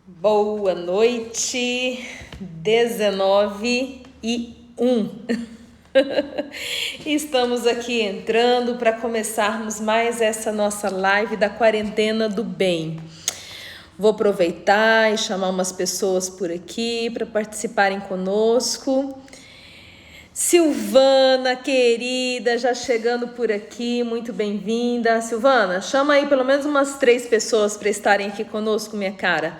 Boa noite, 19h01. Estamos aqui entrando para começarmos mais essa nossa live da quarentena do bem. Vou aproveitar e chamar umas pessoas por aqui para participarem conosco. Silvana, querida, já chegando por aqui, muito bem-vinda. Silvana, chama aí pelo menos umas 3 pessoas para estarem aqui conosco, minha cara.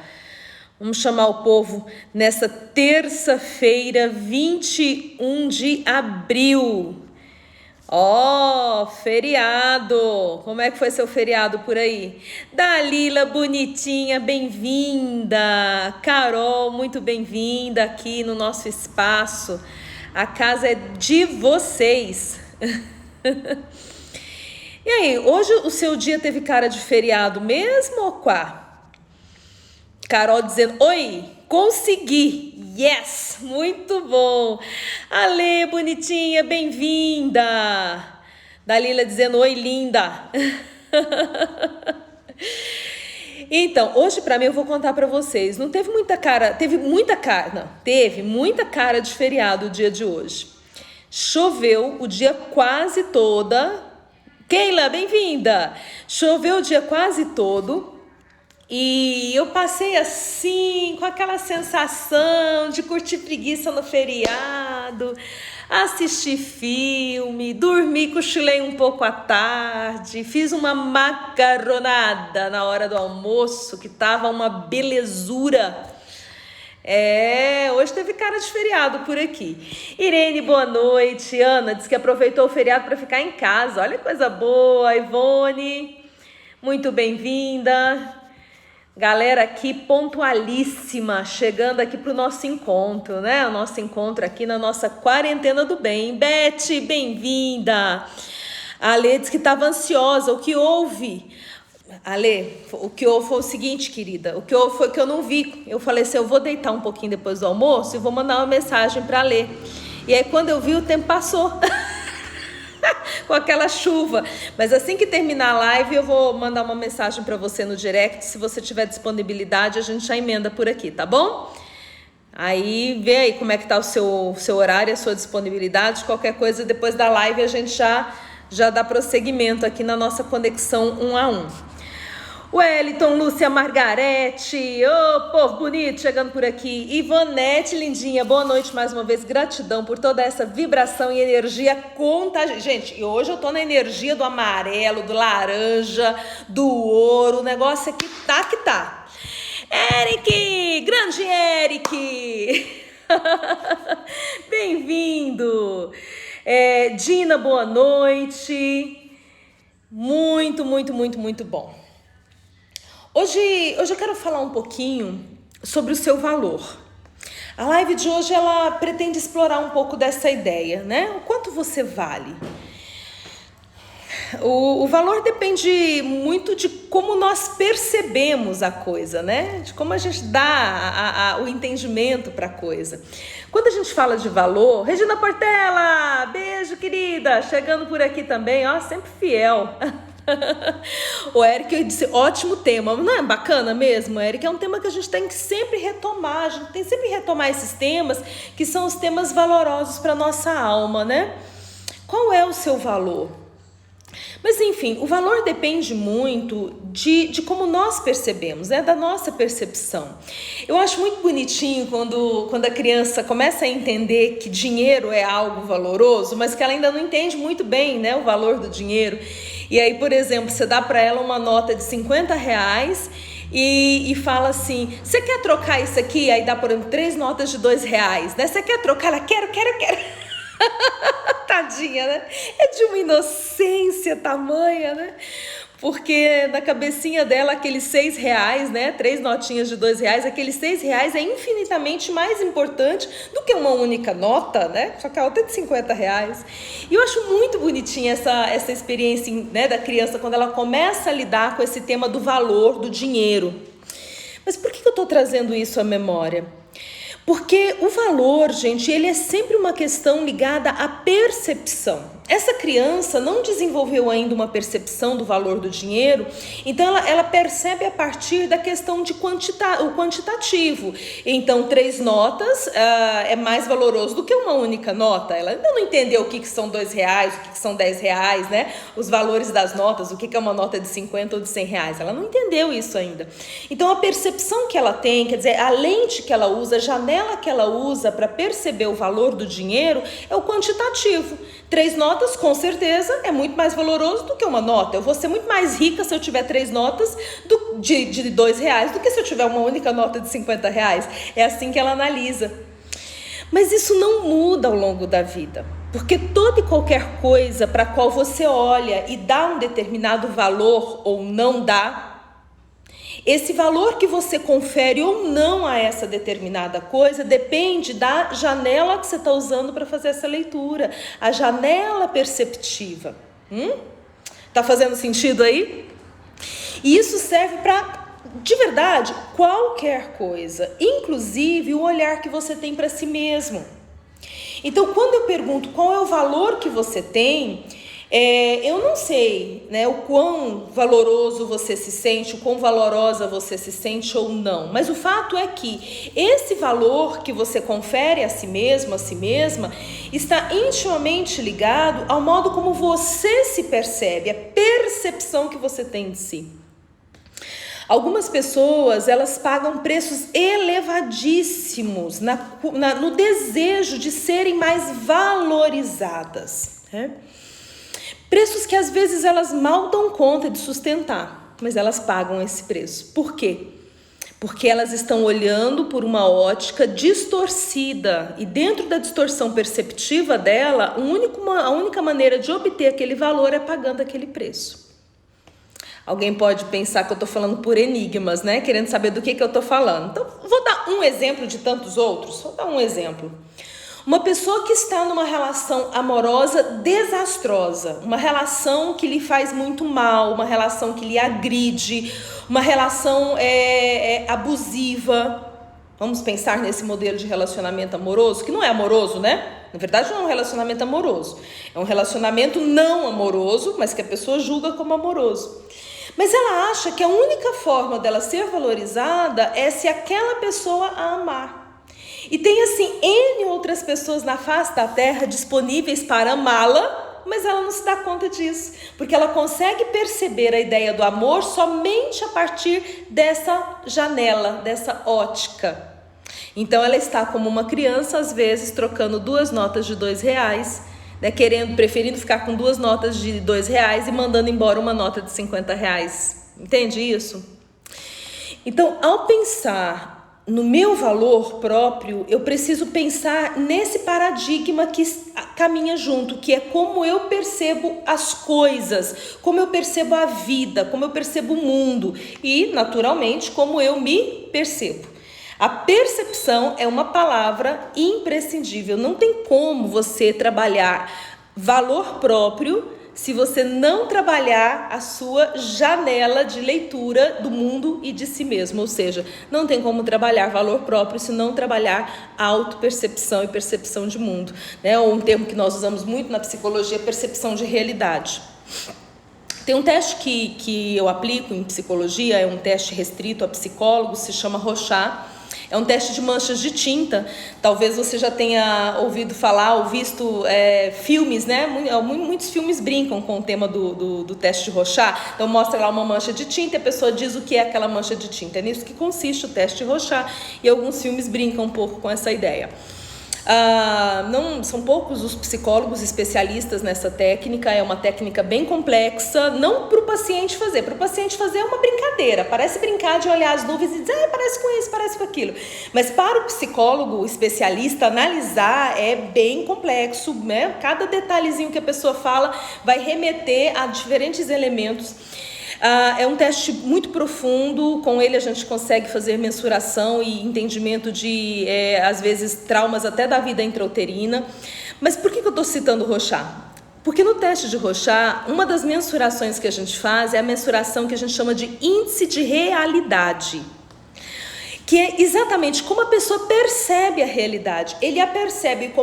Vamos chamar o povo nessa terça-feira, 21 de abril. Ó, feriado! Como é que foi seu feriado por aí? Dalila, bonitinha, bem-vinda! Carol, muito bem-vinda aqui no nosso espaço. A casa é de vocês. E aí, hoje o seu dia teve cara de feriado mesmo ou quá? Carol dizendo, oi, consegui, yes, muito bom. Ale, bonitinha, bem-vinda. Dalila dizendo, oi, linda. Então, hoje para mim eu vou contar para vocês, não teve muita cara, teve muita cara de feriado o dia de hoje. Choveu o dia quase toda. Keila, bem-vinda. Choveu o dia quase todo. E eu passei assim, com aquela sensação de curtir preguiça no feriado, assistir filme, dormi, cochilei um pouco à tarde, fiz uma macarronada na hora do almoço, que tava uma belezura. Hoje teve cara de feriado por aqui. Irene, boa noite. Ana disse que aproveitou o feriado para ficar em casa. Olha que coisa boa. Ivone, muito bem-vinda. Galera aqui pontualíssima, chegando aqui para o nosso encontro, né? O nosso encontro aqui na nossa quarentena do bem. Beth, bem-vinda. A Ale disse que estava ansiosa. O que houve? Ale, o que houve foi o seguinte, querida. O que houve foi que eu não vi. Eu falei assim, eu vou deitar um pouquinho depois do almoço e vou mandar uma mensagem para a Ale. E aí quando eu vi, o tempo passou. Com aquela chuva, mas assim que terminar a live eu vou mandar uma mensagem para você no direct, se você tiver disponibilidade a gente já emenda por aqui, tá bom? Aí vê aí como é que tá o seu horário, a sua disponibilidade, qualquer coisa depois da live a gente já dá prosseguimento aqui na nossa conexão 1 a 1. Wellington, Lúcia, Margarete, ô povo bonito chegando por aqui. Ivonete, lindinha, boa noite mais uma vez, gratidão por toda essa vibração e energia contagiosa. Gente, e hoje eu tô na energia do amarelo, do laranja, do ouro, o negócio aqui tá que tá. Eric, grande Eric, bem-vindo. Dina, boa noite, muito bom. Hoje eu quero falar um pouquinho sobre o seu valor. A live de hoje ela pretende explorar um pouco dessa ideia, né? O quanto você vale. O valor depende muito de como nós percebemos a coisa, né? De como a gente dá o entendimento para a coisa. Quando a gente fala de valor, Regina Portela, beijo querida, chegando por aqui também, ó, sempre fiel. O Eric disse, ótimo tema, não é bacana mesmo, Eric? É um tema que a gente tem que sempre retomar, a gente tem que sempre retomar esses temas, que são os temas valorosos para nossa alma, né? Qual é o seu valor? Mas enfim, o valor depende muito de como nós percebemos, né? Da nossa percepção. Eu acho muito bonitinho quando a criança começa a entender que dinheiro é algo valoroso, mas que ela ainda não entende muito bem, né, o valor do dinheiro. E aí, por exemplo, você dá para ela uma nota de R$50 e fala assim, você quer trocar isso aqui? Aí dá, por exemplo, 3 notas de R$2, né? Você quer trocar? Ela, quero. Tadinha, né? É de uma inocência tamanha, né? Porque na cabecinha dela aqueles R$6, né? 3 notinhas de R$2, aqueles R$6 é infinitamente mais importante do que uma única nota, né? Só que a outra é de R$50. E eu acho muito bonitinha essa experiência, né, da criança quando ela começa a lidar com esse tema do valor do dinheiro. Mas por que eu tô trazendo isso à memória? Porque o valor, gente, ele é sempre uma questão ligada à percepção. Essa criança não desenvolveu ainda uma percepção do valor do dinheiro, então ela percebe a partir da questão de o quantitativo. Então, 3 notas é mais valoroso do que uma única nota. Ela ainda não entendeu o que são R$2, o que são R$10, né? Os valores das notas, o que é uma nota de 50 ou de 100 reais. Ela não entendeu isso ainda. Então, a percepção que ela tem, quer dizer, a lente que ela usa, a janela que ela usa para perceber o valor do dinheiro é o quantitativo. 3 notas, com certeza, é muito mais valoroso do que uma nota. Eu vou ser muito mais rica se eu tiver 3 notas de R$2 do que se eu tiver uma única nota de R$50. É assim que ela analisa. Mas isso não muda ao longo da vida. Porque toda e qualquer coisa para a qual você olha e dá um determinado valor ou não dá, esse valor que você confere ou não a essa determinada coisa depende da janela que você está usando para fazer essa leitura, a janela perceptiva. Tá fazendo sentido aí? E isso serve para, de verdade, qualquer coisa, inclusive o olhar que você tem para si mesmo. Então, quando eu pergunto qual é o valor que você tem, eu não sei, né, o quão valoroso você se sente, o quão valorosa você se sente ou não, mas o fato é que esse valor que você confere a si mesmo, a si mesma, está intimamente ligado ao modo como você se percebe, a percepção que você tem de si. Algumas pessoas, elas pagam preços elevadíssimos no desejo de serem mais valorizadas, né? Preços que às vezes elas mal dão conta de sustentar, mas elas pagam esse preço. Por quê? Porque elas estão olhando por uma ótica distorcida e dentro da distorção perceptiva dela, a única maneira de obter aquele valor é pagando aquele preço. Alguém pode pensar que eu estou falando por enigmas, né? Querendo saber do que eu estou falando. Então, vou dar um exemplo de tantos outros. Vou dar um exemplo. Uma pessoa que está numa relação amorosa desastrosa, uma relação que lhe faz muito mal, uma relação que lhe agride, uma relação abusiva. Vamos pensar nesse modelo de relacionamento amoroso, que não é amoroso, né? Na verdade, não é um relacionamento amoroso. É um relacionamento não amoroso, mas que a pessoa julga como amoroso. Mas ela acha que a única forma dela ser valorizada é se aquela pessoa a amar. E tem assim N outras pessoas na face da terra disponíveis para amá-la, mas ela não se dá conta disso, porque ela consegue perceber a ideia do amor somente a partir dessa janela, dessa ótica. Então ela está como uma criança, às vezes, trocando 2 notas de R$2, né, preferindo ficar com 2 notas de R$2 e mandando embora uma nota de R$50. Entende isso? Então, ao pensar no meu valor próprio, eu preciso pensar nesse paradigma que caminha junto, que é como eu percebo as coisas, como eu percebo a vida, como eu percebo o mundo e, naturalmente, como eu me percebo. A percepção é uma palavra imprescindível. Não tem como você trabalhar valor próprio se você não trabalhar a sua janela de leitura do mundo e de si mesmo. Ou seja, não tem como trabalhar valor próprio se não trabalhar autopercepção e percepção de mundo, né? Ou um termo que nós usamos muito na psicologia, percepção de realidade. Tem um teste que eu aplico em psicologia, é um teste restrito a psicólogos, se chama Rorschach. É um teste de manchas de tinta. Talvez você já tenha ouvido falar ou visto filmes, né? Muitos filmes brincam com o tema do teste de Rorschach. Então mostra lá uma mancha de tinta e a pessoa diz o que é aquela mancha de tinta. É nisso que consiste o teste de Rorschach e alguns filmes brincam um pouco com essa ideia. Não são poucos os psicólogos especialistas nessa técnica. É uma técnica bem complexa, não para o paciente fazer. Para o paciente fazer é uma brincadeira, parece brincar de olhar as nuvens e dizer, parece com isso, parece com aquilo. Mas para o psicólogo especialista analisar é bem complexo, né? Cada detalhezinho que a pessoa fala vai remeter a diferentes elementos. É um teste muito profundo, com ele a gente consegue fazer mensuração e entendimento de, às vezes, traumas até da vida intrauterina. Mas por que eu estou citando o Rorschach? Porque no teste de Rorschach, uma das mensurações que a gente faz é a mensuração que a gente chama de índice de realidade, que é exatamente como a pessoa percebe a realidade. Ele a percebe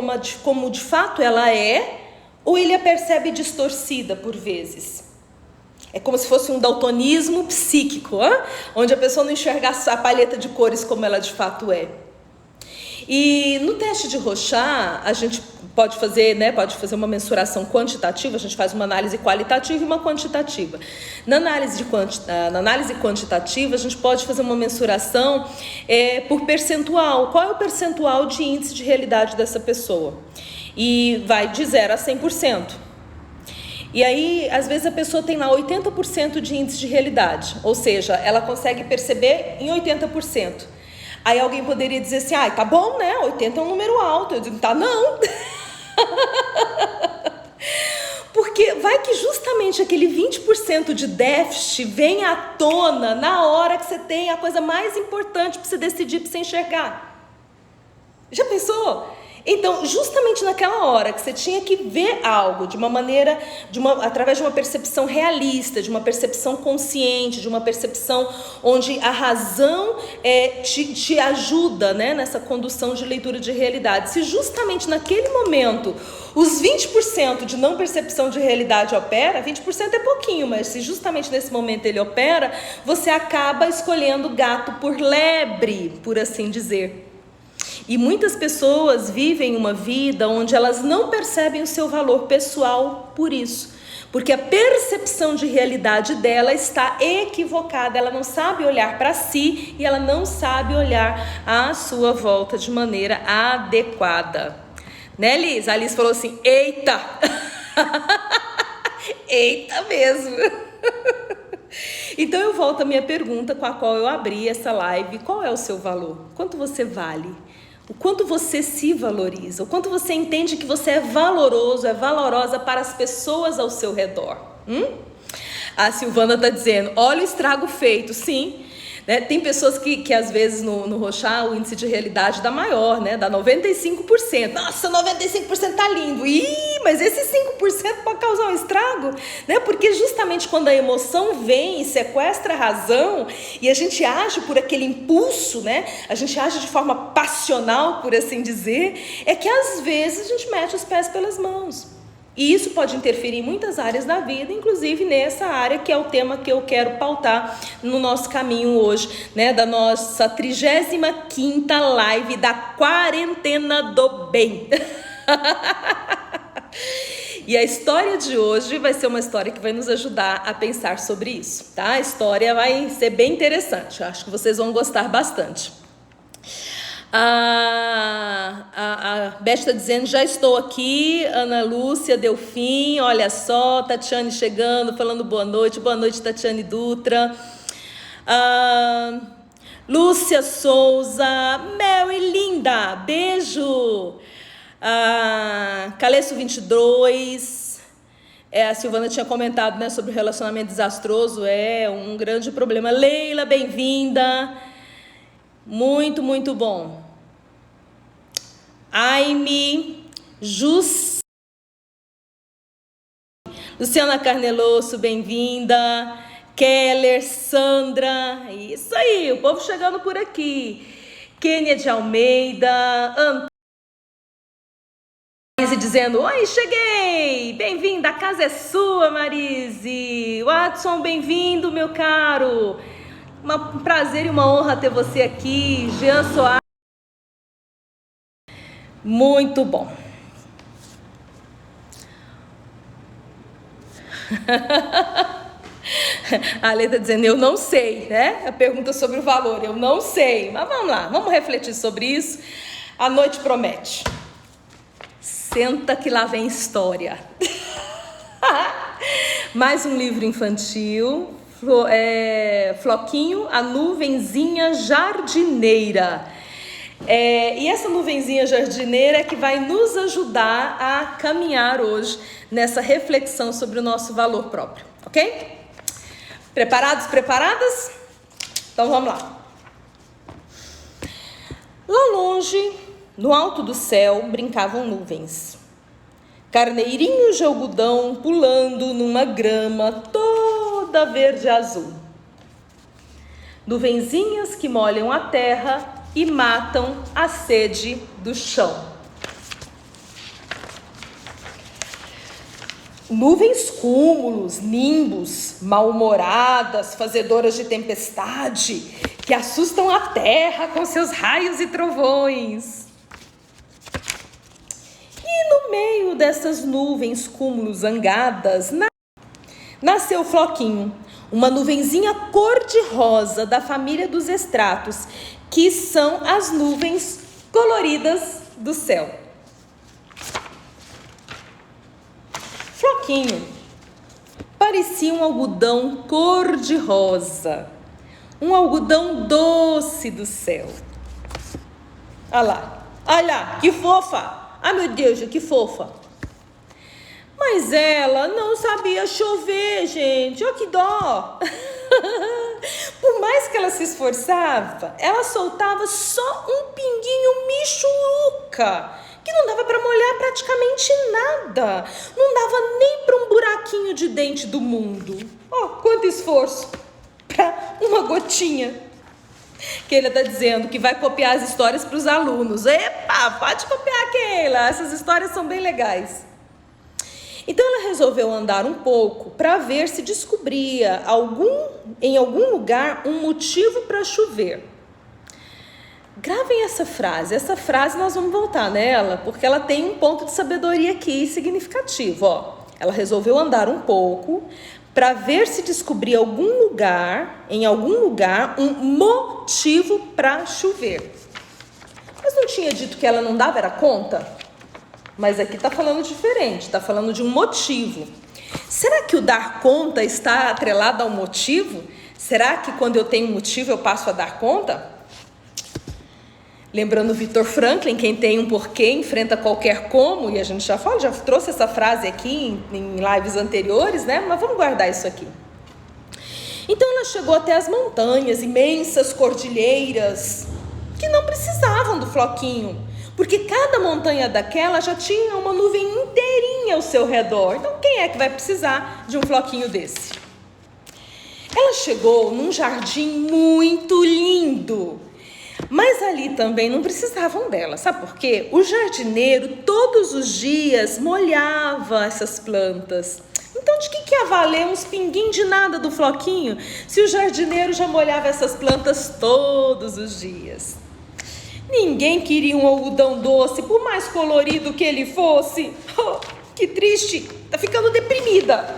como de fato ela é, ou ele a percebe distorcida por vezes. É como se fosse um daltonismo psíquico, onde a pessoa não enxergasse a paleta de cores como ela de fato é. E no teste de Rorschach, a gente pode fazer uma mensuração quantitativa, a gente faz uma análise qualitativa e uma quantitativa. Na análise quantitativa, a gente pode fazer uma mensuração por percentual. Qual é o percentual de índice de realidade dessa pessoa? E vai de 0 a 100%. E aí, às vezes, a pessoa tem lá 80% de índice de realidade, ou seja, ela consegue perceber em 80%. Aí alguém poderia dizer assim, tá bom, né? 80 é um número alto. Eu digo, tá, não. Porque vai que justamente aquele 20% de déficit vem à tona na hora que você tem a coisa mais importante para você decidir, para você enxergar. Já pensou? Então, justamente naquela hora que você tinha que ver algo de uma maneira, através de uma percepção realista, de uma percepção consciente, de uma percepção onde a razão te ajuda, né, nessa condução de leitura de realidade. Se justamente naquele momento os 20% de não percepção de realidade opera, 20% é pouquinho, mas se justamente nesse momento ele opera, você acaba escolhendo gato por lebre, por assim dizer. E muitas pessoas vivem uma vida onde elas não percebem o seu valor pessoal por isso. Porque a percepção de realidade dela está equivocada. Ela não sabe olhar para si e ela não sabe olhar à sua volta de maneira adequada. Né, Liz? A Liz falou assim, eita! Eita mesmo! Então eu volto à minha pergunta com a qual eu abri essa live. Qual é o seu valor? Quanto você vale? O quanto você se valoriza? O quanto você entende que você é valoroso, é valorosa para as pessoas ao seu redor? A Silvana está dizendo, olha o estrago feito. Sim, né? Tem pessoas que às vezes no Rorschach o índice de realidade dá maior, né? Dá 95%. Nossa, 95% tá lindo. Mas esse 5% pode causar um estrago, né? Porque justamente quando a emoção vem e sequestra a razão e a gente age por aquele impulso, né? A gente age de forma passional, por assim dizer, é que às vezes a gente mete os pés pelas mãos. E isso pode interferir em muitas áreas da vida, inclusive nessa área que é o tema que eu quero pautar no nosso caminho hoje, né? Da nossa 35ª live da quarentena do bem. E a história de hoje vai ser uma história que vai nos ajudar a pensar sobre isso, tá? A história vai ser bem interessante, acho que vocês vão gostar bastante. A Beth está dizendo, já estou aqui. Ana Lúcia Delfim, olha só, Tatiane chegando, falando boa noite, Tatiane Dutra. Lúcia Souza, Mel e Linda, beijo. Caleço 22, a Silvana tinha comentado, né, sobre o relacionamento desastroso, é um grande problema. Leila, bem-vinda, muito, muito bom. Aime, Luciana Carnelosso, bem-vinda. Keller, Sandra, isso aí, o povo chegando por aqui. Kênia de Almeida, Marise dizendo, oi, cheguei, bem-vinda, a casa é sua, Marise. Watson, bem-vindo, meu caro, um prazer e uma honra ter você aqui. Jean Soares, muito bom. A Ale está dizendo, eu não sei, né? A pergunta sobre o valor, eu não sei. Mas vamos lá, vamos refletir sobre isso. A noite promete. Senta que lá vem história. Mais um livro infantil, Floquinho, a nuvenzinha jardineira. E essa nuvenzinha jardineira é que vai nos ajudar a caminhar hoje nessa reflexão sobre o nosso valor próprio, ok? Preparados, preparadas? Então vamos lá. Lá longe, no alto do céu, brincavam nuvens. Carneirinhos de algodão pulando numa grama toda verde azul. nuvenzinhas que molham a terra e matam a sede do chão. Nuvens cúmulos, nimbos, mal-humoradas, fazedoras de tempestade, que assustam a terra com seus raios e trovões. E no meio dessas nuvens cúmulos zangadas, nasceu Floquinho, uma nuvenzinha cor-de-rosa da família dos estratos, que são as nuvens coloridas do céu. Floquinho parecia um algodão cor-de-rosa, um algodão doce do céu. Olha lá, que fofa! Ai, meu Deus, que fofa! Mas ela não sabia chover, gente. Olha que dó! Por mais que ela se esforçava, ela soltava só um pinguinho michuruca, que não dava para molhar praticamente nada. Não dava nem para um buraquinho de dente do mundo. Ó, quanto esforço para uma gotinha. Que ele está dizendo que vai copiar as histórias para os alunos. Epa, pode copiar, Keila. Essas histórias são bem legais. Então ela resolveu andar um pouco para ver se descobria em algum lugar um motivo para chover. Gravem essa frase nós vamos voltar nela, porque ela tem um ponto de sabedoria aqui significativo. Ó. Ela resolveu andar um pouco para ver se descobria em algum lugar, um motivo para chover. Mas não tinha dito que ela não dava era conta? Mas aqui está falando diferente, está falando de um motivo. Será que o dar conta está atrelado ao motivo? Será que quando eu tenho um motivo eu passo a dar conta? Lembrando Victor Franklin, quem tem um porquê enfrenta qualquer como, e a gente já trouxe essa frase aqui em lives anteriores, né? Mas vamos guardar isso aqui. Então ela chegou até as montanhas, imensas cordilheiras, que não precisavam do Floquinho, porque cada montanha daquela já tinha uma nuvem inteirinha ao seu redor. Então quem é que vai precisar de um Floquinho desse? Ela chegou num jardim muito lindo, mas ali também não precisavam dela, sabe por quê? O jardineiro todos os dias molhava essas plantas. Então de que ia valer uns pinguinhos de nada do Floquinho, se o jardineiro já molhava essas plantas todos os dias? Ninguém queria um algodão doce, por mais colorido que ele fosse. Oh, que triste, tá ficando deprimida.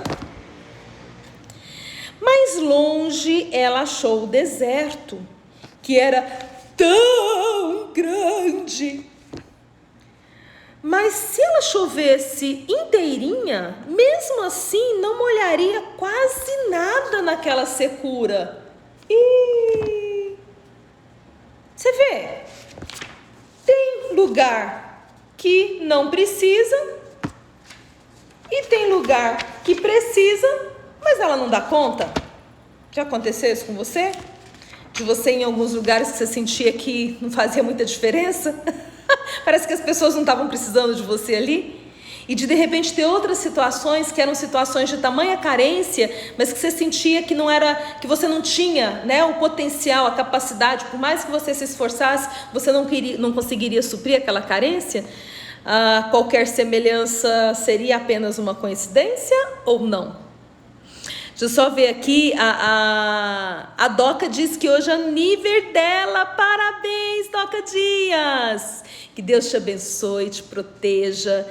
Mais longe ela achou o deserto, que era tão grande. Mas se ela chovesse inteirinha, mesmo assim não molharia quase nada naquela secura. E você vê, tem lugar que não precisa e tem lugar que precisa, mas ela não dá conta. Já aconteceu isso com você? De você em alguns lugares que você sentia que não fazia muita diferença? Parece que as pessoas não estavam precisando de você ali. E de repente ter outras situações que eram situações de tamanha carência, mas que você sentia que não era, que você não tinha, né, o potencial, a capacidade, por mais que você se esforçasse, você não conseguiria suprir aquela carência. Qualquer semelhança seria apenas uma coincidência ou não? Deixa eu só ver aqui, a Doca diz que hoje é aniversário dela. Parabéns, Doca Dias! Que Deus te abençoe, te proteja,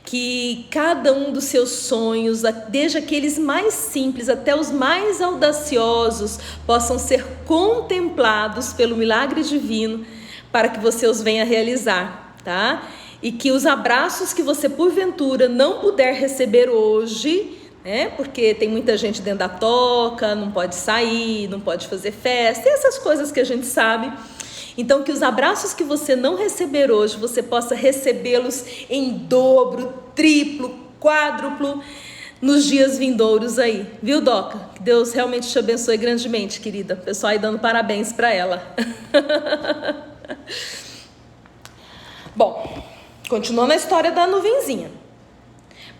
que cada um dos seus sonhos, desde aqueles mais simples até os mais audaciosos, possam ser contemplados pelo milagre divino, para que você os venha realizar, tá? E que os abraços que você porventura não puder receber hoje, porque tem muita gente dentro da toca, não pode sair, não pode fazer festa, e essas coisas que a gente sabe. Então que os abraços que você não receber hoje, você possa recebê-los em dobro, triplo, quádruplo nos dias vindouros aí, viu, Doca? Que Deus realmente te abençoe grandemente, querida. O pessoal aí dando parabéns para ela. Bom, continuando a história da nuvenzinha.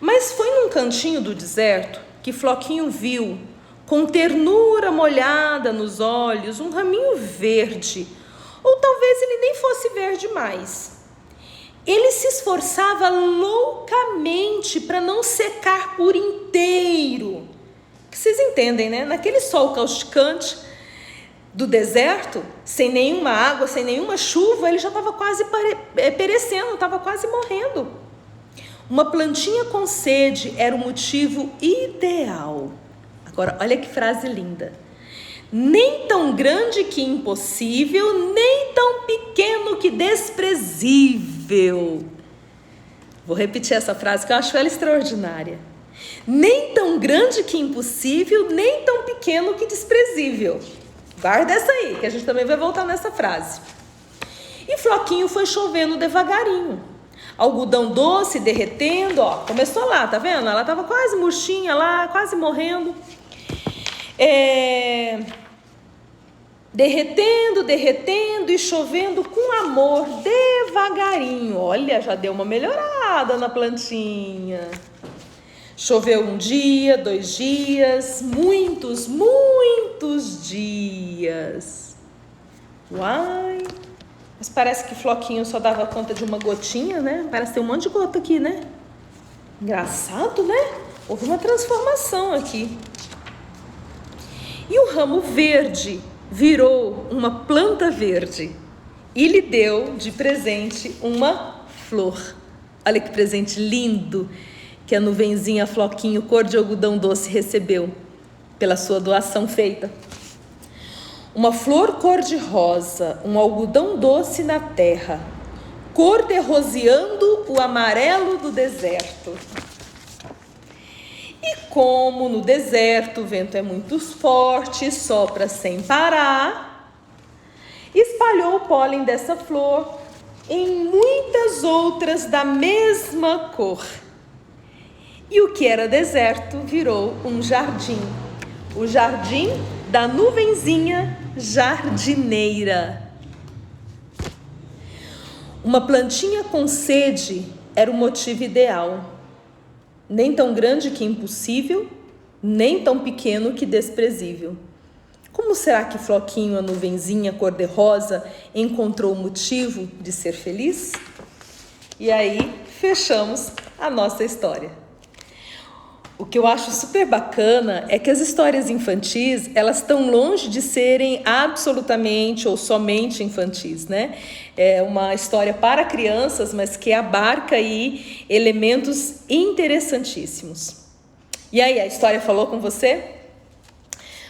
Mas foi num cantinho do deserto que Floquinho viu com ternura molhada nos olhos, um raminho verde, ou talvez ele nem fosse verde mais. Ele se esforçava loucamente para não secar por inteiro. Vocês entendem, né? Naquele sol causticante do deserto, sem nenhuma água, sem nenhuma chuva, ele já estava quase perecendo, estava quase morrendo. Uma plantinha com sede era o motivo ideal. Agora, olha que frase linda. Nem tão grande que impossível, nem tão pequeno que desprezível. Vou repetir essa frase que eu acho ela extraordinária. Nem tão grande que impossível, nem tão pequeno que desprezível. Guarda essa aí, que a gente também vai voltar nessa frase. E Floquinho foi chovendo devagarinho. Algodão doce derretendo, ó, começou lá, tá vendo? Ela tava quase murchinha lá, quase morrendo. Derretendo e chovendo com amor, devagarinho. Olha, já deu uma melhorada na plantinha. Choveu um dia, 2 dias, muitos dias. Uai, mas parece que Floquinho só dava conta de uma gotinha, né? Parece ter um monte de gota aqui, né? Engraçado, né? Houve uma transformação aqui. E o ramo verde virou uma planta verde e lhe deu de presente uma flor. Olha que presente lindo que a nuvenzinha Floquinho, cor de algodão doce, recebeu pela sua doação feita. Uma flor cor-de-rosa, um algodão doce na terra, cor-de-roseando o amarelo do deserto. E como no deserto o vento é muito forte, sopra sem parar, espalhou o pólen dessa flor em muitas outras da mesma cor. E o que era deserto virou um jardim. O jardim da nuvenzinha jardineira. Uma plantinha com sede era o motivo ideal. Nem tão grande que impossível, nem tão pequeno que desprezível. Como será que Floquinho, a nuvenzinha cor-de-rosa, encontrou o motivo de ser feliz? E aí, fechamos a nossa história. O que eu acho super bacana é que as histórias infantis, elas estão longe de serem absolutamente ou somente infantis, né? É uma história para crianças, mas que abarca aí elementos interessantíssimos. E aí, a história falou com você?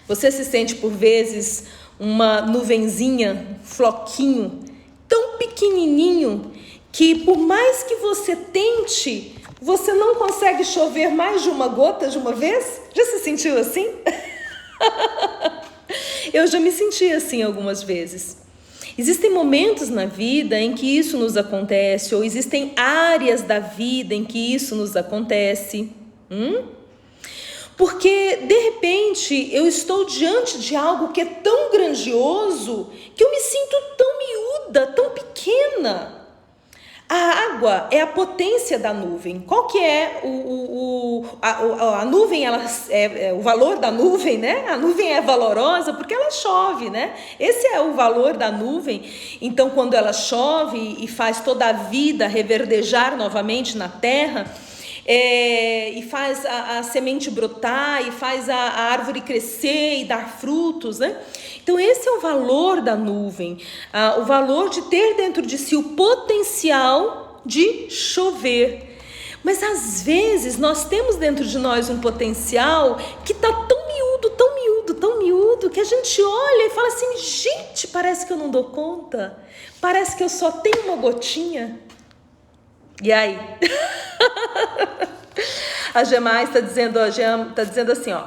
Você se sente por vezes uma nuvenzinha, floquinho, tão pequenininho, que por mais que você tente, você não consegue chover mais de uma gota de uma vez? Já se sentiu assim? Eu já me senti assim algumas vezes. Existem momentos na vida em que isso nos acontece, ou existem áreas da vida em que isso nos acontece. Porque, de repente, eu estou diante de algo que é tão grandioso que eu me sinto tão miúda, tão pequena. A água é a potência da nuvem. Qual que é a nuvem? O valor da nuvem, né? A nuvem é valorosa porque ela chove, né? Esse é o valor da nuvem. Então, quando ela chove e faz toda a vida reverdejar novamente na terra, e faz a semente brotar, e faz a árvore crescer e dar frutos, né? Então esse é o valor da nuvem, o valor de ter dentro de si o potencial de chover. Mas às vezes nós temos dentro de nós um potencial que está tão miúdo, que a gente olha e fala assim, gente, parece que eu não dou conta, parece que eu só tenho uma gotinha. E aí? A Gemais está dizendo assim, ó.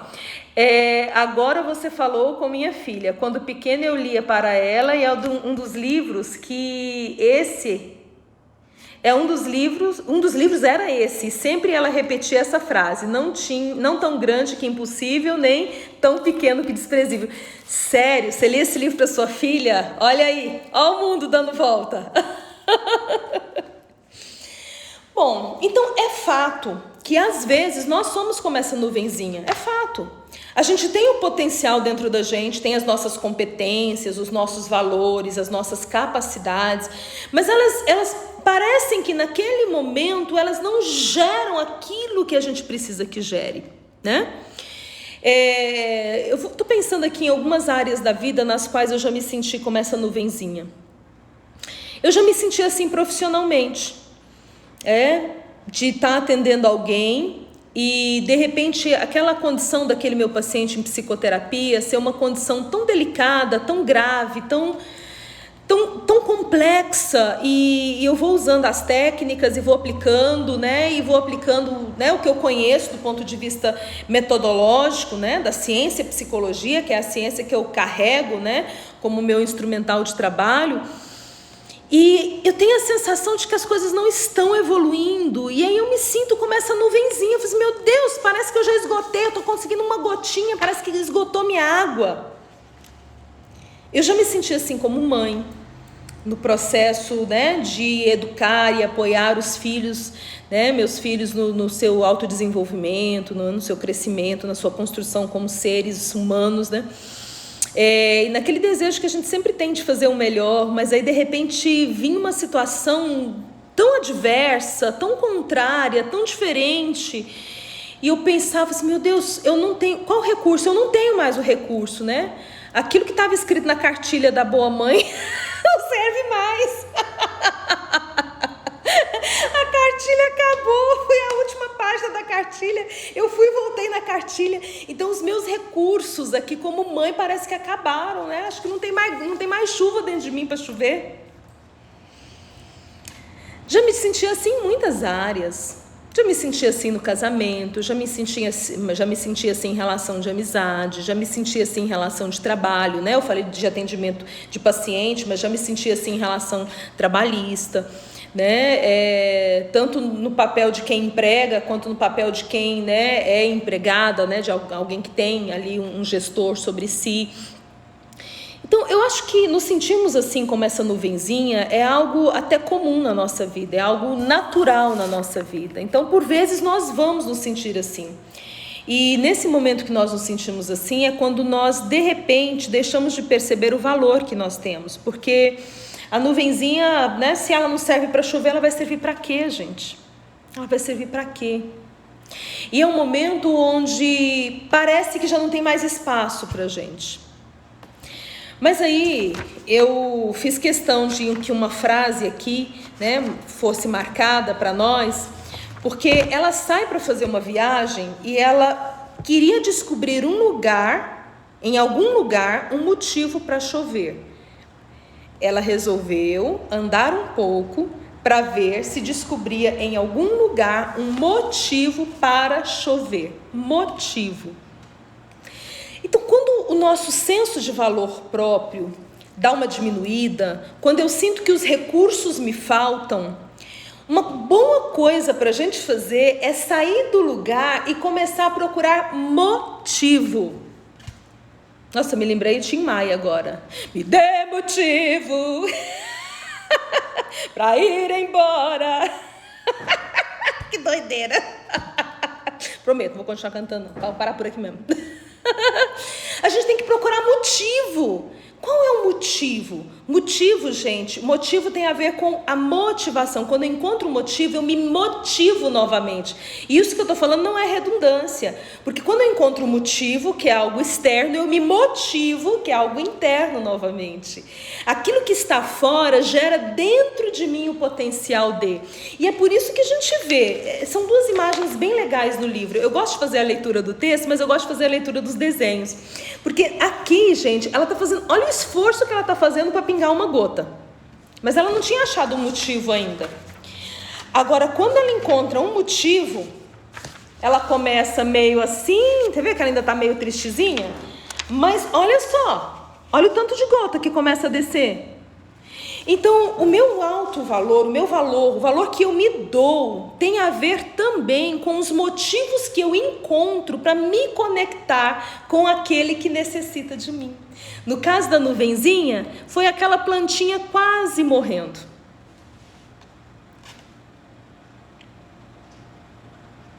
Agora você falou com minha filha. Quando pequena eu lia para ela e é um dos livros que um dos livros era esse. Sempre ela repetia essa frase: não tão grande que impossível, nem tão pequeno que desprezível. Sério, você lê esse livro para sua filha? Olha aí, olha o mundo dando volta. Bom, então é fato que às vezes nós somos como essa nuvenzinha, é fato. A gente tem o potencial dentro da gente, tem as nossas competências, os nossos valores, as nossas capacidades, mas elas parecem que naquele momento elas não geram aquilo que a gente precisa que gere, né? Eu estou pensando aqui em algumas áreas da vida nas quais eu já me senti como essa nuvenzinha. Eu já me senti assim profissionalmente, de estar atendendo alguém e de repente aquela condição daquele meu paciente em psicoterapia ser uma condição tão delicada, tão grave, tão complexa, e eu vou usando as técnicas e vou aplicando, né, o que eu conheço do ponto de vista metodológico, né, da ciência psicologia, que é a ciência que eu carrego, né, como meu instrumental de trabalho. E eu tenho a sensação de que as coisas não estão evoluindo, e aí eu me sinto como essa nuvenzinha. Eu falo, meu Deus, parece que eu já esgotei, eu estou conseguindo uma gotinha, parece que esgotou minha água. Eu já me senti assim como mãe, no processo, né, de educar e apoiar os filhos, né, meus filhos no seu autodesenvolvimento, no seu crescimento, na sua construção como seres humanos, né? E naquele desejo que a gente sempre tem de fazer o melhor, mas aí de repente vinha uma situação tão adversa, tão contrária, tão diferente, e eu pensava assim, meu Deus, eu não tenho, qual recurso? Eu não tenho mais o recurso, né? Aquilo que estava escrito na cartilha da boa mãe não serve mais. A cartilha acabou, foi a última página da cartilha, eu fui e voltei na cartilha. Então os meus recursos aqui como mãe parece que acabaram, né? Acho que não tem mais chuva dentro de mim para chover. Já me senti assim em muitas áreas. Já me senti assim no casamento, já me senti assim em relação de amizade, já me senti assim em relação de trabalho, né? Eu falei de atendimento de paciente, mas já me senti assim em relação trabalhista, né? Tanto no papel de quem emprega, quanto no papel de quem, né, é empregada, né? De alguém que tem ali um gestor sobre si. Então, eu acho que nos sentirmos assim como essa nuvenzinha é algo até comum na nossa vida, é algo natural na nossa vida. Então, por vezes, nós vamos nos sentir assim. E nesse momento que nós nos sentimos assim é quando nós, de repente, deixamos de perceber o valor que nós temos. Porque a nuvenzinha, né, se ela não serve para chover, ela vai servir para quê, gente? Ela vai servir para quê? E é um momento onde parece que já não tem mais espaço para a gente. Mas aí eu fiz questão de que uma frase aqui, né, fosse marcada para nós, porque ela sai para fazer uma viagem e ela queria descobrir um lugar, em algum lugar, um motivo para chover. Ela resolveu andar um pouco para ver se descobria em algum lugar um motivo para chover. Motivo. Então, quando o nosso senso de valor próprio dá uma diminuída, quando eu sinto que os recursos me faltam, uma boa coisa para a gente fazer é sair do lugar e começar a procurar motivo. Nossa, me lembrei de Tim Maia agora. Me dê motivo para ir embora. Que doideira. Prometo, vou continuar cantando. Vou parar por aqui mesmo. A gente tem que procurar motivo. Qual é o motivo? Motivo, gente, motivo tem a ver com a motivação. Quando eu encontro um motivo, eu me motivo novamente. E isso que eu estou falando não é redundância. Porque quando eu encontro um motivo, que é algo externo, eu me motivo, que é algo interno novamente. Aquilo que está fora gera dentro de mim o potencial de. E é por isso que a gente vê. São duas imagens bem legais no livro. Eu gosto de fazer a leitura do texto, mas eu gosto de fazer a leitura dos desenhos. Porque aqui, gente, ela está fazendo... Olha o esforço que ela está fazendo para pingar uma gota. Mas ela não tinha achado um motivo ainda. Agora, quando ela encontra um motivo, ela começa meio assim, tá vendo que ela ainda está meio tristezinha? Mas olha só, olha o tanto de gota que começa a descer. Então, o meu alto valor, o valor que eu me dou, tem a ver também com os motivos que eu encontro para me conectar com aquele que necessita de mim. No caso da nuvenzinha, foi aquela plantinha quase morrendo.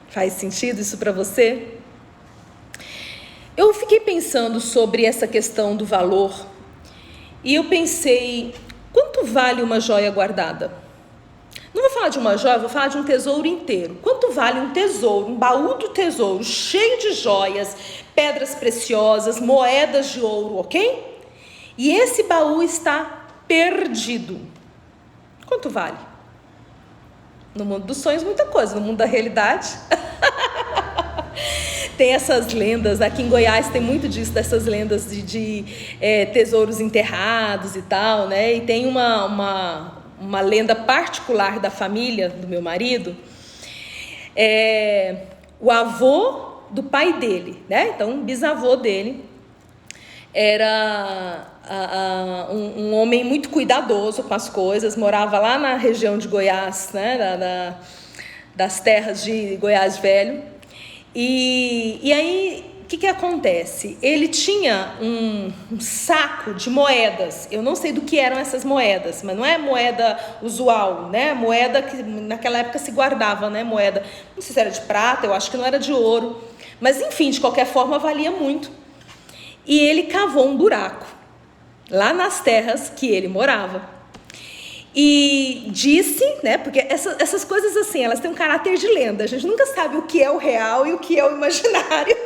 Faz sentido isso para você? Eu fiquei pensando sobre essa questão do valor e eu pensei, quanto vale uma joia guardada? Não vou falar de uma joia, vou falar de um tesouro inteiro. Quanto vale um tesouro, um baú do tesouro, cheio de joias, pedras preciosas, moedas de ouro, ok? E esse baú está perdido. Quanto vale? No mundo dos sonhos, muita coisa. No mundo da realidade, tem essas lendas. Aqui em Goiás tem muito disso, dessas lendas de tesouros enterrados e tal, né? E tem uma lenda particular da família do meu marido, o avô do pai dele, né? Então, um bisavô dele era um homem muito cuidadoso com as coisas, morava lá na região de Goiás, né? Das terras de Goiás Velho. E aí, o que acontece? Ele tinha um saco de moedas. Eu não sei do que eram essas moedas, mas não é moeda usual, né? Moeda que naquela época se guardava, né? Moeda, não sei se era de prata, eu acho que não era de ouro. Mas enfim, de qualquer forma, valia muito. E ele cavou um buraco lá nas terras que ele morava. E disse, né, porque essas coisas assim, elas têm um caráter de lenda. A gente nunca sabe o que é o real e o que é o imaginário.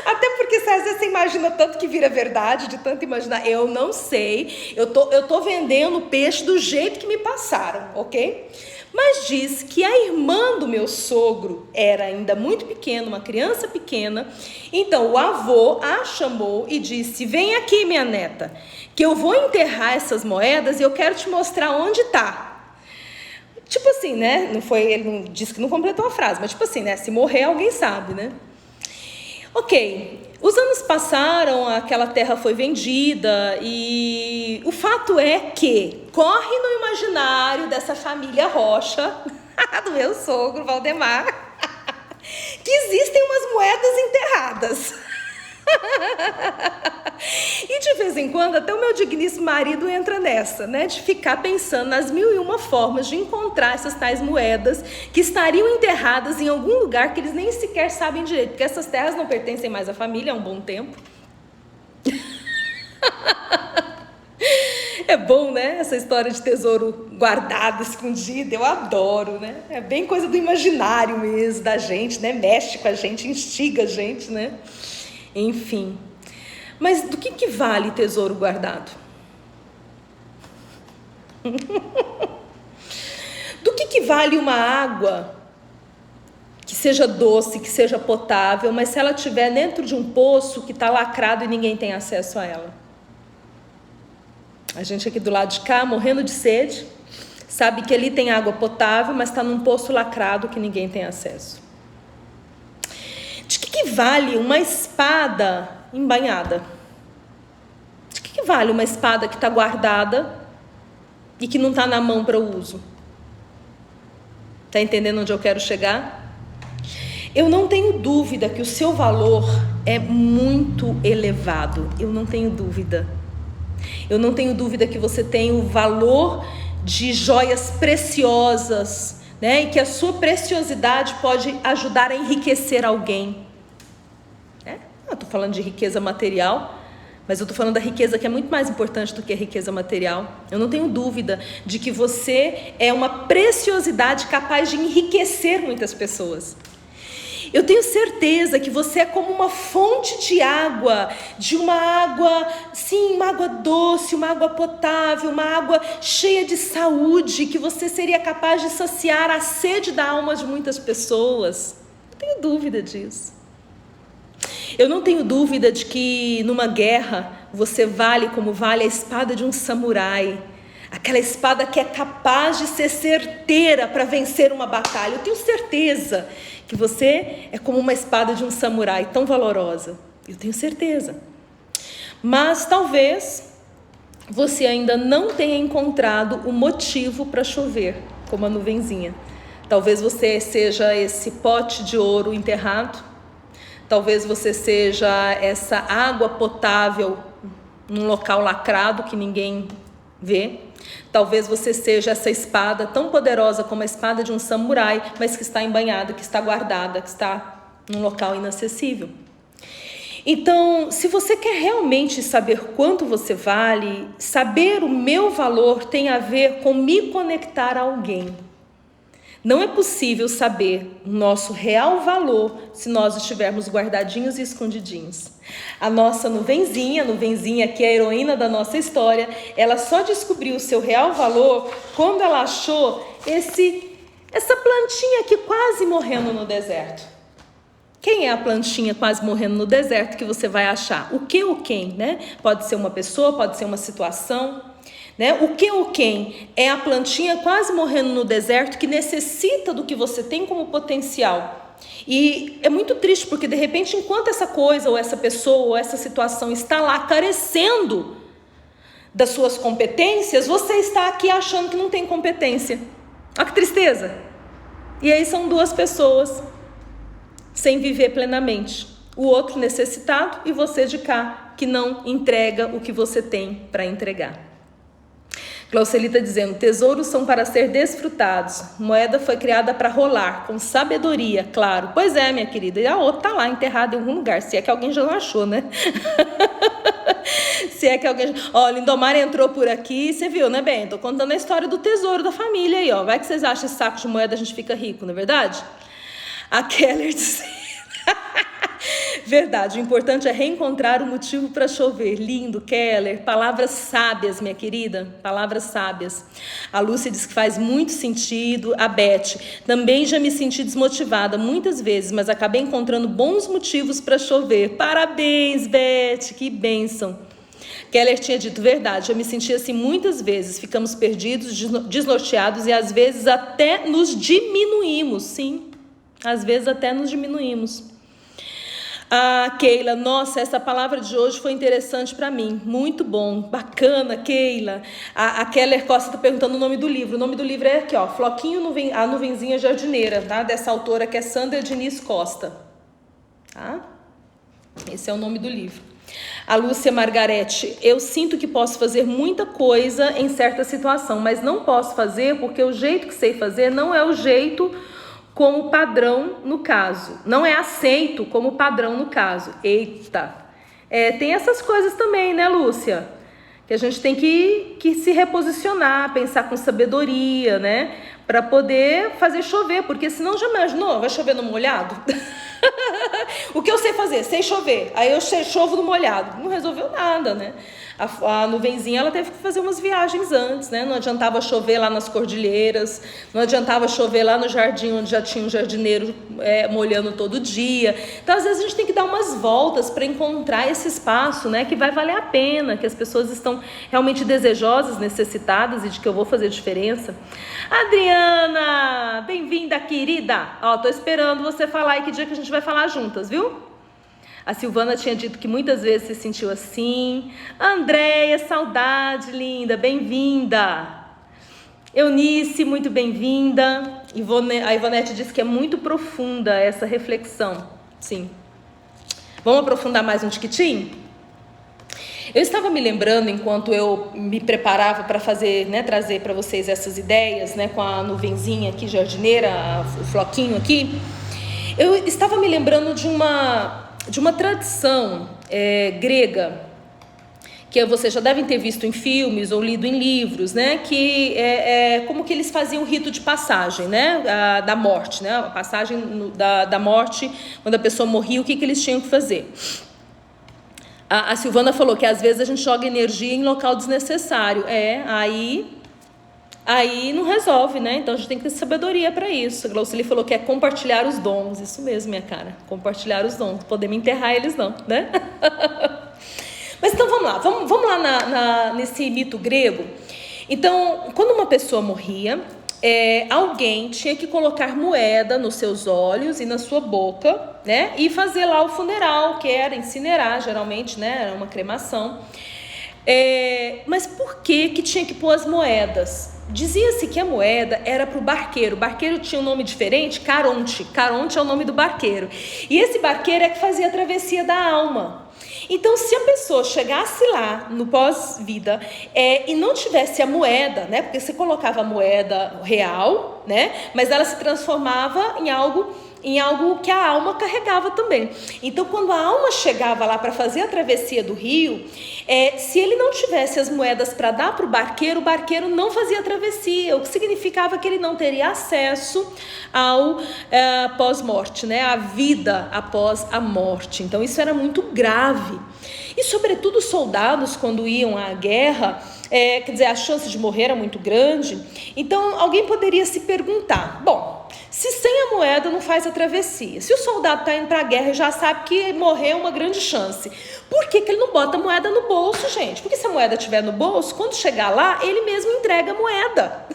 Até porque às vezes você imagina tanto que vira verdade, de tanto imaginar. Eu não sei, eu tô vendendo peixe do jeito que me passaram, ok? Mas diz que a irmã do meu sogro era ainda muito pequena, uma criança pequena. Então o avô a chamou e disse: vem aqui, minha neta, que eu vou enterrar essas moedas e eu quero te mostrar onde está. Tipo assim, né? Ele não disse que não completou a frase, mas tipo assim, né? Se morrer, alguém sabe, né? Ok, os anos passaram, aquela terra foi vendida e o fato é que corre no imaginário dessa família Rocha, do meu sogro Valdemar, que existem umas moedas enterradas. E de vez em quando até o meu digníssimo marido entra nessa, né, de ficar pensando nas 1001 formas de encontrar essas tais moedas que estariam enterradas em algum lugar que eles nem sequer sabem direito, porque essas terras não pertencem mais à família há um bom tempo. É bom, né, essa história de tesouro guardado, escondido, eu adoro, né, é bem coisa do imaginário mesmo da gente, né, mexe com a gente, instiga a gente, né. Enfim, mas do que vale tesouro guardado? Do que vale uma água que seja doce, que seja potável, mas se ela estiver dentro de um poço que está lacrado e ninguém tem acesso a ela? A gente aqui do lado de cá, morrendo de sede, sabe que ali tem água potável, mas está num poço lacrado que ninguém tem acesso. De que vale uma espada embainhada? De que vale uma espada que está guardada e que não está na mão para o uso? Está entendendo onde eu quero chegar? Eu não tenho dúvida que o seu valor é muito elevado. Eu não tenho dúvida. Eu não tenho dúvida que você tem o valor de joias preciosas, né? E que a sua preciosidade pode ajudar a enriquecer alguém. Eu estou falando de riqueza material, mas eu estou falando da riqueza que é muito mais importante do que a riqueza material. Eu não tenho dúvida de que você é uma preciosidade capaz de enriquecer muitas pessoas. Eu tenho certeza que você é como uma fonte de água, sim, uma água doce, uma água potável, uma água cheia de saúde, que você seria capaz de saciar a sede da alma de muitas pessoas. Não tenho dúvida disso. Eu não tenho dúvida de que numa guerra você vale como vale a espada de um samurai. Aquela espada que é capaz de ser certeira para vencer uma batalha. Eu tenho certeza que você é como uma espada de um samurai tão valorosa. Eu tenho certeza. Mas talvez você ainda não tenha encontrado o motivo para chover, como a nuvenzinha. Talvez você seja esse pote de ouro enterrado. Talvez você seja essa água potável num local lacrado que ninguém vê. Talvez você seja essa espada tão poderosa como a espada de um samurai, mas que está embainhada, que está guardada, que está num local inacessível. Então, se você quer realmente saber quanto você vale, saber o meu valor tem a ver com me conectar a alguém. Não é possível saber o nosso real valor se nós estivermos guardadinhos e escondidinhos. A nossa nuvenzinha que é a heroína da nossa história, ela só descobriu o seu real valor quando ela achou essa plantinha aqui quase morrendo no deserto. Quem é a plantinha quase morrendo no deserto que você vai achar? O que ou quem, né? Pode ser uma pessoa, pode ser uma situação. Né? O que ou quem é a plantinha quase morrendo no deserto que necessita do que você tem como potencial. E é muito triste porque de repente enquanto essa coisa ou essa pessoa ou essa situação está lá carecendo das suas competências, você está aqui achando que não tem competência. Olha que tristeza. E aí são duas pessoas sem viver plenamente. O outro necessitado e você de cá que não entrega o que você tem para entregar. Glauceli está dizendo, tesouros são para ser desfrutados, moeda foi criada para rolar, com sabedoria, claro. Pois é, minha querida, e a outra está lá enterrada em algum lugar, se é que alguém já não achou, né? Se é que alguém... Ó, Lindomar entrou por aqui, você viu, né, bem? Estou contando a história do tesouro da família aí, ó. Vai que vocês acham esse saco de moeda a gente fica rico, não é verdade? A Keller dizendo... Verdade, o importante é reencontrar o motivo para chover. Lindo, Keller. Palavras sábias, minha querida. Palavras sábias. A Lúcia diz que faz muito sentido. A Beth, também já me senti desmotivada muitas vezes, mas acabei encontrando bons motivos para chover. Parabéns, Beth, que bênção. Keller tinha dito, verdade, eu me senti assim muitas vezes. Ficamos perdidos, desnorteados e às vezes até nos diminuímos. Sim, às vezes até nos diminuímos. A Keila, nossa, essa palavra de hoje foi interessante para mim, muito bom, bacana, Keila. A Keller Costa está perguntando o nome do livro. O nome do livro é aqui, ó, Floquinho, a Nuvenzinha Jardineira, tá? Dessa autora que é Sandra Diniz Costa, tá? Esse é o nome do livro. A Lúcia Margarete, eu sinto que posso fazer muita coisa em certa situação, mas não posso fazer porque o jeito que sei fazer não é o jeito como padrão no caso, não é aceito como padrão no caso. Eita, tem essas coisas também, né, Lúcia? Que a gente tem que se reposicionar, pensar com sabedoria, né? Para poder fazer chover, porque senão já imaginou, vai chover no molhado? O que eu sei fazer? Sei chover, aí eu chovo no molhado, não resolveu nada, né? A nuvenzinha, ela teve que fazer umas viagens antes, né? Não adiantava chover lá nas cordilheiras, não adiantava chover lá no jardim onde já tinha um jardineiro molhando todo dia. Então, às vezes, a gente tem que dar umas voltas para encontrar esse espaço, né? Que vai valer a pena, que as pessoas estão realmente desejosas, necessitadas e de que eu vou fazer diferença. Adriana, bem-vinda, querida. Ó, tô esperando você falar aí que dia que a gente vai falar juntas, viu? A Silvana tinha dito que muitas vezes se sentiu assim. Andréia, saudade, linda, bem-vinda. Eunice, muito bem-vinda. A Ivonete disse que é muito profunda essa reflexão. Sim. Vamos aprofundar mais um tiquitinho? Eu estava me lembrando, enquanto eu me preparava para fazer, né, trazer para vocês essas ideias, né, com a nuvenzinha aqui, jardineira, o floquinho aqui. Eu estava me lembrando de uma tradição grega, que vocês já devem ter visto em filmes ou lido em livros, né? Que como que eles faziam o rito de passagem, né? Da morte, né? A passagem da morte, quando a pessoa morria, o que eles tinham que fazer? A Silvana falou que às vezes a gente joga energia em local desnecessário. Aí não resolve, né? Então a gente tem que ter sabedoria para isso. A Glauceli falou que é compartilhar os dons. Isso mesmo, minha cara. Compartilhar os dons. Não podemos enterrar eles não, né? Mas então vamos lá. Vamos lá nesse mito grego. Então, quando uma pessoa morria, alguém tinha que colocar moeda nos seus olhos e na sua boca, né? E fazer lá o funeral, que era incinerar, geralmente, né? Era uma cremação. Mas por que tinha que pôr as moedas? Dizia-se que a moeda era para o barqueiro. O barqueiro tinha um nome diferente, Caronte. Caronte é o nome do barqueiro. E esse barqueiro é que fazia a travessia da alma. Então, se a pessoa chegasse lá no pós-vida e não tivesse a moeda, né? Porque você colocava a moeda real, né? Mas ela se transformava em algo em algo que a alma carregava também. Então, quando a alma chegava lá para fazer a travessia do rio, se ele não tivesse as moedas para dar para o barqueiro não fazia a travessia, o que significava que ele não teria acesso ao pós-morte, né? A vida após a morte. Então, isso era muito grave. E, sobretudo, os soldados, quando iam à guerra, quer dizer, a chance de morrer era muito grande. Então, alguém poderia se perguntar, bom, se sem a moeda não faz a travessia, se o soldado está indo para a guerra e já sabe que morrer é uma grande chance, por que ele não bota a moeda no bolso, gente? Porque se a moeda estiver no bolso, quando chegar lá, ele mesmo entrega a moeda.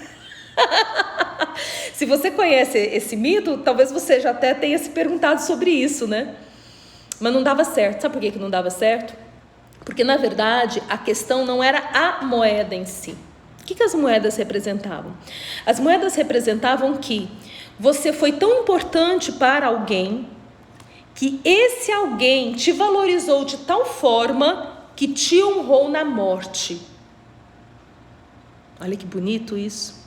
Se você conhece esse mito, talvez você já até tenha se perguntado sobre isso, né? Mas não dava certo. Sabe por que não dava certo? Porque, na verdade, a questão não era a moeda em si. O que as moedas representavam? As moedas representavam que você foi tão importante para alguém que esse alguém te valorizou de tal forma que te honrou na morte. Olha que bonito isso.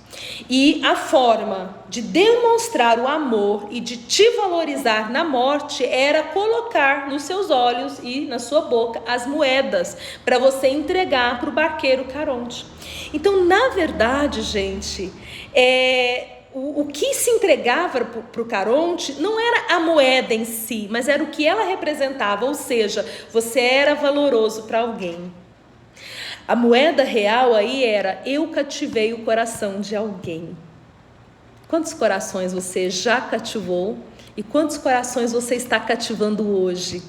E a forma de demonstrar o amor e de te valorizar na morte era colocar nos seus olhos e na sua boca as moedas para você entregar para o barqueiro Caronte. Então, na verdade, gente, o que se entregava para o Caronte não era a moeda em si, mas era o que ela representava, ou seja, você era valoroso para alguém. A moeda real aí era: eu cativei o coração de alguém. Quantos corações você já cativou e quantos corações você está cativando hoje?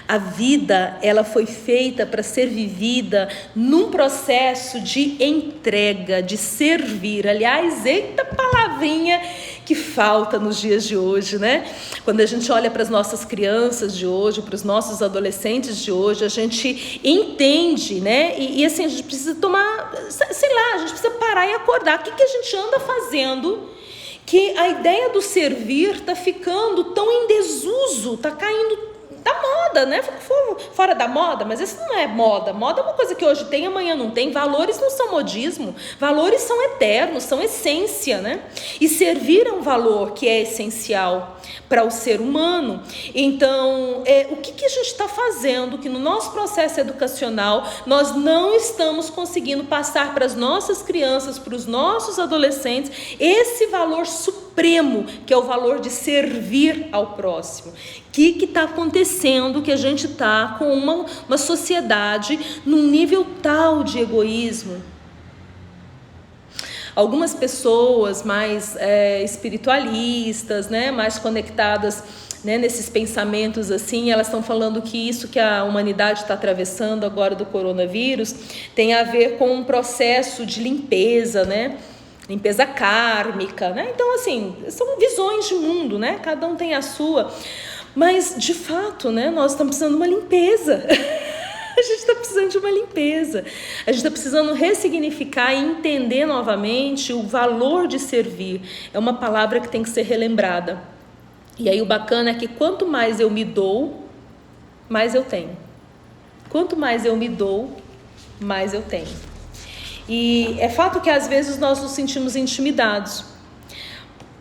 A vida, ela foi feita para ser vivida num processo de entrega, de servir. Aliás, eita palavrinha que falta nos dias de hoje, né? Quando a gente olha para as nossas crianças de hoje, para os nossos adolescentes de hoje, a gente entende, né? E assim, a gente precisa tomar, sei lá, a gente precisa parar e acordar. O que a gente anda fazendo que a ideia do servir está ficando tão em desuso, está caindo da moda, né? Fora da moda, mas isso não é moda. Moda é uma coisa que hoje tem, amanhã não tem. Valores não são modismo, valores são eternos, são essência, né? E servir é um valor que é essencial para o ser humano. Então, o que a gente está fazendo que no nosso processo educacional nós não estamos conseguindo passar para as nossas crianças, para os nossos adolescentes, esse valor supremo, que é o valor de servir ao próximo. O que está acontecendo que a gente está com uma sociedade num nível tal de egoísmo? Algumas pessoas mais espiritualistas, né, mais conectadas, né, nesses pensamentos assim, elas estão falando que isso que a humanidade está atravessando agora do coronavírus tem a ver com um processo de limpeza, né? Limpeza kármica, né? Então, assim, são visões de mundo, né? Cada um tem a sua. Mas, de fato, né, nós estamos precisando de uma limpeza. A gente está precisando de uma limpeza. A gente está precisando ressignificar e entender novamente o valor de servir. É uma palavra que tem que ser relembrada. E aí o bacana é que quanto mais eu me dou, mais eu tenho. Quanto mais eu me dou, mais eu tenho. E é fato que às vezes nós nos sentimos intimidados.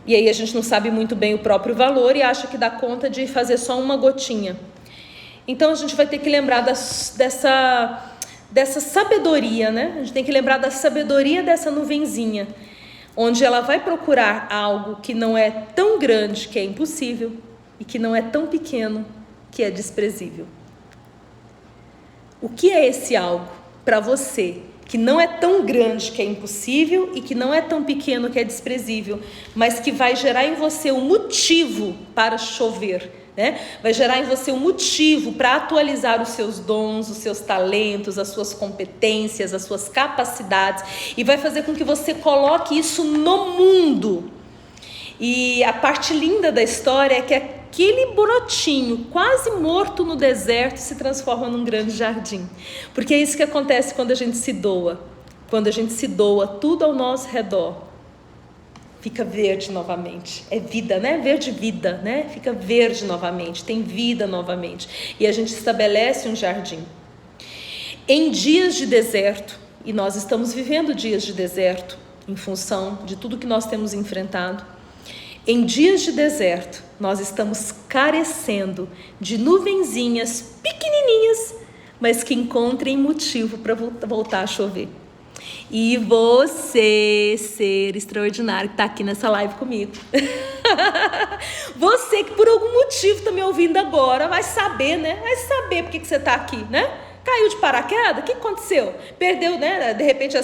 E aí a gente não sabe muito bem o próprio valor e acha que dá conta de fazer só uma gotinha. Então a gente vai ter que lembrar dessa sabedoria, né? A gente tem que lembrar da sabedoria dessa nuvenzinha, onde ela vai procurar algo que não é tão grande que é impossível e que não é tão pequeno que é desprezível. O que é esse algo para você? Que não é tão grande que é impossível e que não é tão pequeno que é desprezível, mas que vai gerar em você um motivo para chover, né? Vai gerar em você um motivo para atualizar os seus dons, os seus talentos, as suas competências, as suas capacidades, e vai fazer com que você coloque isso no mundo. E a parte linda da história é que aquele brotinho quase morto no deserto se transforma num grande jardim. Porque é isso que acontece quando a gente se doa. Quando a gente se doa, tudo ao nosso redor fica verde novamente. É vida, né? Verde vida, né? Fica verde novamente, tem vida novamente. E a gente estabelece um jardim. Em dias de deserto, e nós estamos vivendo dias de deserto, em função de tudo que nós temos enfrentado, Em dias de deserto, nós estamos carecendo de nuvenzinhas pequenininhas, mas que encontrem motivo para voltar a chover. E você, ser extraordinário, que está aqui nessa live comigo. Você que por algum motivo está me ouvindo agora, vai saber, né? Vai saber por que você está aqui, né? Caiu de paraquedas? O que aconteceu? Perdeu, né? De repente,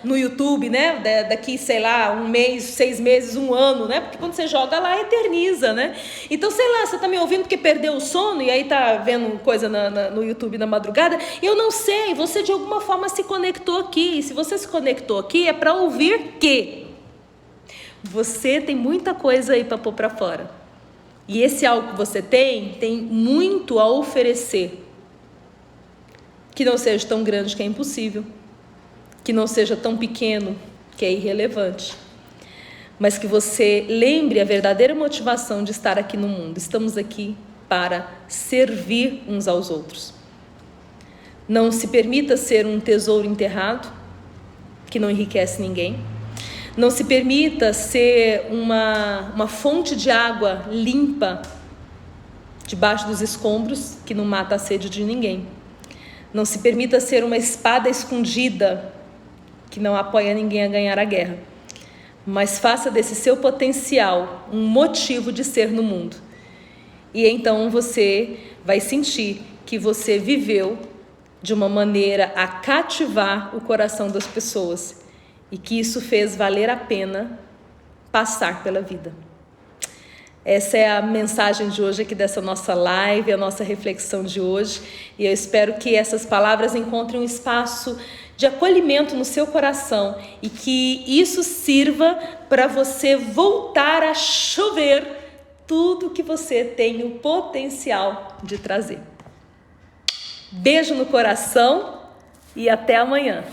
no YouTube, né? Daqui, sei lá, 1 mês, 6 meses, 1 ano, né? Porque quando você joga lá, eterniza, né? Então, sei lá, você tá me ouvindo porque perdeu o sono e aí tá vendo coisa no YouTube na madrugada. Eu não sei, você de alguma forma se conectou aqui. E se você se conectou aqui, é para ouvir que você tem muita coisa aí para pôr para fora. E esse algo que você tem muito a oferecer. Que não seja tão grande que é impossível, que não seja tão pequeno que é irrelevante, mas que você lembre a verdadeira motivação de estar aqui no mundo. Estamos aqui para servir uns aos outros. Não se permita ser um tesouro enterrado, que não enriquece ninguém. Não se permita ser uma fonte de água limpa debaixo dos escombros, que não mata a sede de ninguém. Não se permita ser uma espada escondida que não apoia ninguém a ganhar a guerra. Mas faça desse seu potencial um motivo de ser no mundo. E então você vai sentir que você viveu de uma maneira a cativar o coração das pessoas. E que isso fez valer a pena passar pela vida. Essa é a mensagem de hoje aqui dessa nossa live, a nossa reflexão de hoje. E eu espero que essas palavras encontrem um espaço de acolhimento no seu coração e que isso sirva para você voltar a chover tudo que você tem o potencial de trazer. Beijo no coração e até amanhã.